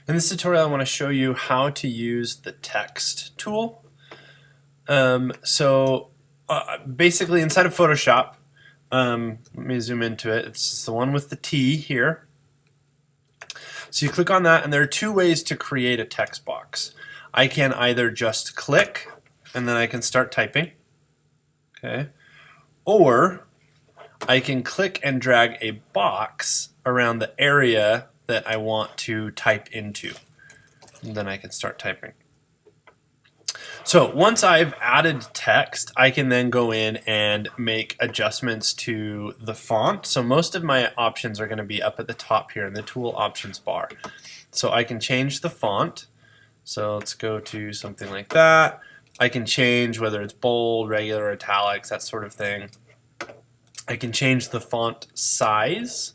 In this tutorial, I want to show you how to use the text tool. Basically inside of Photoshop, let me zoom into it. It's the one with the T here. So you click on that, and there are two ways to create a text box. I can either just click, and then I can start typing. Okay. Or I can click and drag a box around the area that I want to type into. And then I can start typing. So once I've added text, I can then go in and make adjustments to the font. So most of my options are going to be up at the top here in the tool options bar. So I can change the font. So let's go to something like that. I can change whether it's bold, regular, italics, that sort of thing. I can change the font size,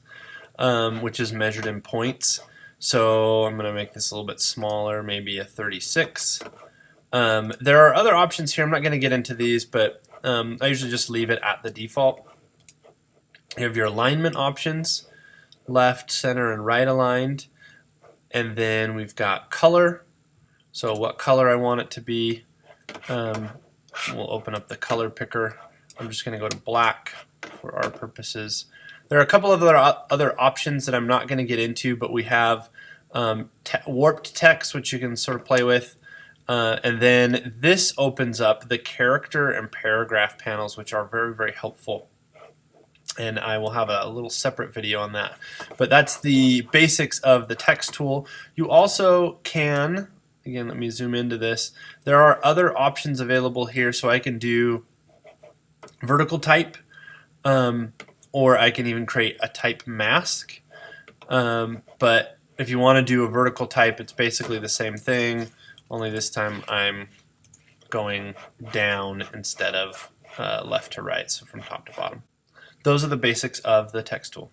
which is measured in points. So I'm going to make this a little bit smaller, maybe a 36. There are other options here. I'm not going to get into these, but I usually just leave it at the default. You have your alignment options, left, center, and right aligned. And then we've got color. So what color I want it to be. We'll open up the color picker. I'm just going to go to black for our purposes. There are a couple of other options that I'm not going to get into, but we have warped text, which you can sort of play with. And then this opens up the character and paragraph panels, which are very, very helpful. And I will have a little separate video on that. But that's the basics of the text tool. You also can, again, let me zoom into this. There are other options available here, so I can do vertical type, or I can even create a type mask. But if you want to do a vertical type, it's basically the same thing, only this time I'm going down instead of left to right, so from top to bottom. Those are the basics of the text tool.